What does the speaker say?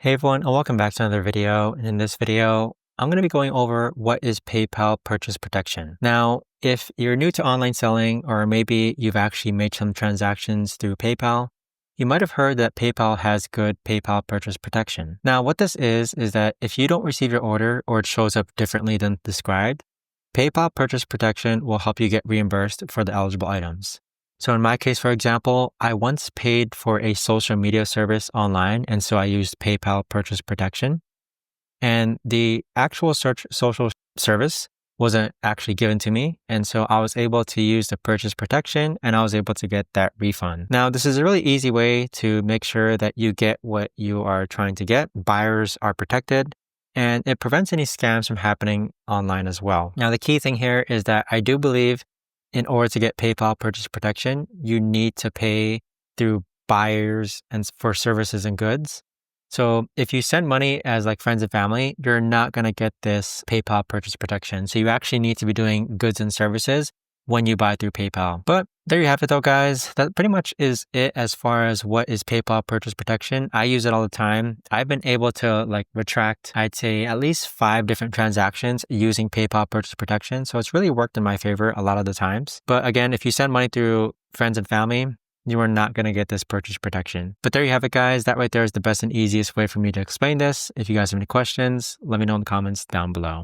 Hey everyone, and welcome back to another video. And in this video, I'm going to be going over what is PayPal purchase protection. Now, if you're new to online selling, or maybe you've actually made some transactions through PayPal, you might have heard that PayPal has good PayPal purchase protection. Now, what this is that if you don't receive your order or it shows up differently than described, PayPal purchase protection will help you get reimbursed for the eligible items. So in my case, for example, I once paid for a social media service online, and so I used PayPal purchase protection. And the actual social service wasn't actually given to me, and so I was able to use the purchase protection, and I was able to get that refund. Now, this is a really easy way to make sure that you get what you are trying to get. Buyers are protected, and it prevents any scams from happening online as well. Now, the key thing here is that I do believe in order to get PayPal purchase protection, you need to pay through buyers and for services and goods. So if you send money as like friends and family, you're not going to get this PayPal purchase protection. So you actually need to be doing goods and services when you buy through PayPal. But there you have it though, guys. That pretty much is it as far as what is PayPal purchase protection. I use it all the time. I've been able to retract, I'd say at least 5 different transactions using PayPal purchase protection. So it's really worked in my favor a lot of the times. But again, if you send money through friends and family, you are not going to get this purchase protection. But there you have it, guys. That right there is the best and easiest way for me to explain this. If you guys have any questions, let me know in the comments down below.